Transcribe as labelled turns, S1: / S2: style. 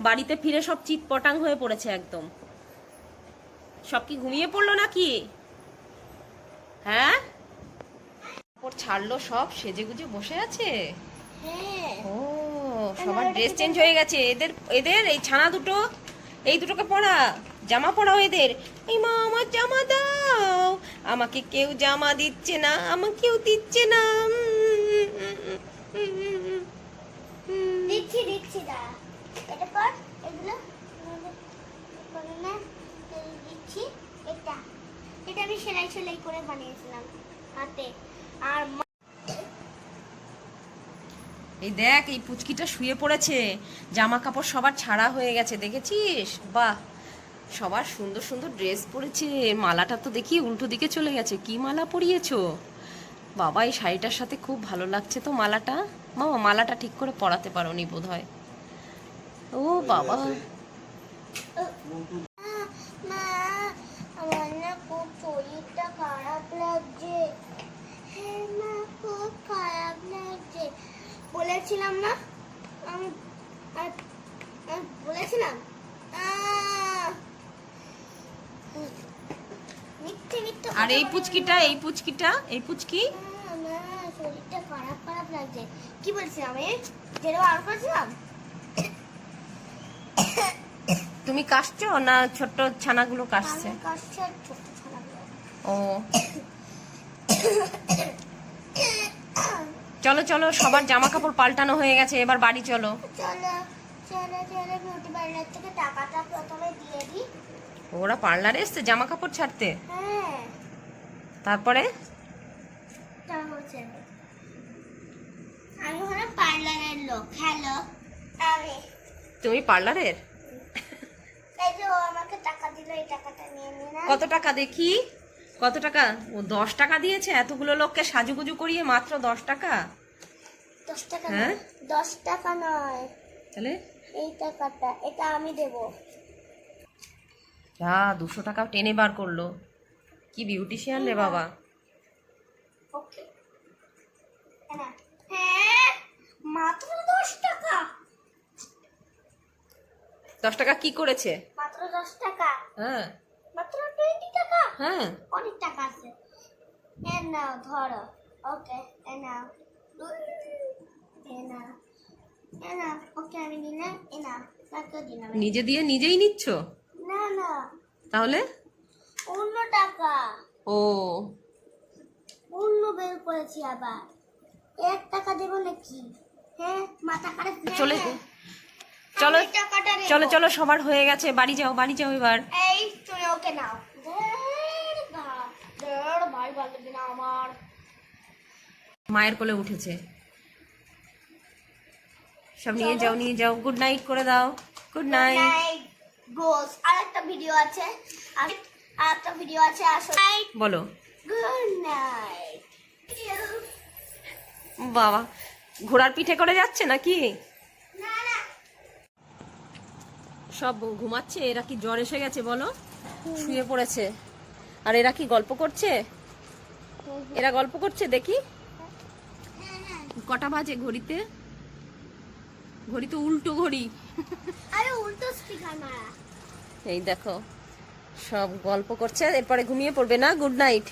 S1: বাড়িতে ফিরে সব চিৎপটাং হয়ে পড়েছে একদম। সব কি ঘুমিয়ে পড়লো নাকি? হ্যাঁ, ওর ছাড়লো, সব সেজেগুজে বসে আছে। ও, সবার ড্রেস চেঞ্জ হয়ে গেছে। এদের এদের এই ছানা দুটো, এই দুটোকে পড়া, জামা পরাও এদের। এই মা, আমার জামা দাও। আমাকে কেউ জামা দিচ্ছে না, আমাকে কেউ দিচ্ছে না।
S2: দিচ্ছি দিচ্ছি, দাঁড়া। এটা পর, এগুলো করে না, দিচ্ছি। এটা এটা আমি সেলাই সেলাই করে বানিয়েছিলাম হাতে। আর
S1: এই দেখ, এই পুচকিটা শুয়ে পড়েছে, জামা কাপড় সবার ছাড়া হয়ে গেছে, দেখেছিস? বাহ, সবার সুন্দর সুন্দর ড্রেস পরেছে। মালাটা তো দেখি উল্টো দিকে চলে গেছে। কি মালা পরিয়েছো বাবা? এই শাড়িটার সাথে খুব ভালো লাগছে তো মালাটা। মামা, মালাটা ঠিক করে পরাতে পারোনি বোধহয়। ও বাবা,
S2: মা, আমার না খুব শরীরটা খারাপ লাগছে। হ্যাঁ মা, খুব খারাপ লাগছে। বলেছিলাম না আমি, বলেছিলাম। মিথ্যে মিথ্যে।
S1: আর এই পুচকিটা, এই পুচকিটা, এই পুচকি,
S2: আমার শরীরটা খারাপ খারাপ লাগছে। কি বলছিলাম আমি? যেটা আর করেছিলাম।
S1: তুমি কাশছো না ছোট্ট ছানাগুলো কাশছে?
S2: কাশছে ছোট ছানাগুলো।
S1: ও, চলো চলো, সবার জামা কাপড় পাল্টানো হয়ে গেছে, এবার বাড়ি চলো।
S2: চলো চলো চলো, বিউটি পার্লার থেকে টাকাটা প্রথমে দিয়ে দিই।
S1: ওরা পার্লারে এসছে জামা কাপড় ছাড়তে?
S2: হ্যাঁ,
S1: তারপরে
S2: টাকা হচ্ছে। আমি হলাম পার্লারের লোক। হ্যালো, আমি।
S1: তুমি পার্লারের?
S2: এই যে ও আমাকে টাকা দিল, এই টাকাটা নিয়ে নে না।
S1: কত টাকা দেখি? কত টাকা? ও 10 টাকা দিয়েছে এতগুলো লোককে সাজুগুজু করিয়ে, মাত্র 10 টাকা?
S2: 10 টাকা
S1: হ্যাঁ?
S2: নয়, 10 টাকা নয়,
S1: তাহলে
S2: এই টাকাটা, এটা আমি দেবো।
S1: যা, 200 টাকা টেনে বার করলো। কি বিউটিশিয়ান রে বাবা।
S2: ওকে, হ্যাঁ, মাত্র 10 টাকা।
S1: 10 টাকা কি করেছে?
S2: মাত্র 10 টাকা,
S1: হ্যাঁ
S2: মাত্র 20 টাকা।
S1: হ্যাঁ,
S2: অনেক টাকা আছে। এ নাও ধরো। ওকে, এ নাও, এ নাও, এ নাও। ওকে, আমি নিলাম। এ নাও, টাকা দিলাম।
S1: নিজে দিয়ে নিজেই নিচ্ছ?
S2: না না,
S1: তাহলে
S2: অন্য টাকা,
S1: ও,
S2: অন্য বের করেছি আবার। 1 টাকা দেবো নাকি? হ্যাঁ, মাথা খারাপ।
S1: চলে
S2: হ্যাঁ,
S1: চলো
S2: আমি টাকাটা নেবো।
S1: চলো চলো, সবার হয়ে গেছে, বাড়ি যাও, বাড়ি যাও এবার।
S2: এই তুমি ওকে নাও। ভাই ভালো দিন আমার।
S1: মায়ের কোলে উঠেছে। সব নিয়ে যাও, নিয়ে যাও, গুড নাইট করে দাও। Good night.
S2: গোস, আরেকটা ভিডিও আছে, আরেকটা ভিডিও আছে, আসলে
S1: বলো।
S2: Good night.
S1: বাবা, ঘোড়ার পিঠে করে যাচ্ছে নাকি?
S2: না না,
S1: সব ঘুমাচ্ছে। এরা কি জ্বর এসে গেছে বলো? শুয়ে পড়েছে। আর এরা কি গল্প করছে? এরা গল্প করছে দেখি। কটা বাজে ঘড়িতে? ঘড়ি তো উল্টো ঘড়ি।
S2: আরে উল্টো স্পিকার মারা।
S1: এই দেখো, সব গল্প করছে, এরপরে ঘুমিয়ে পড়বে না? Good night.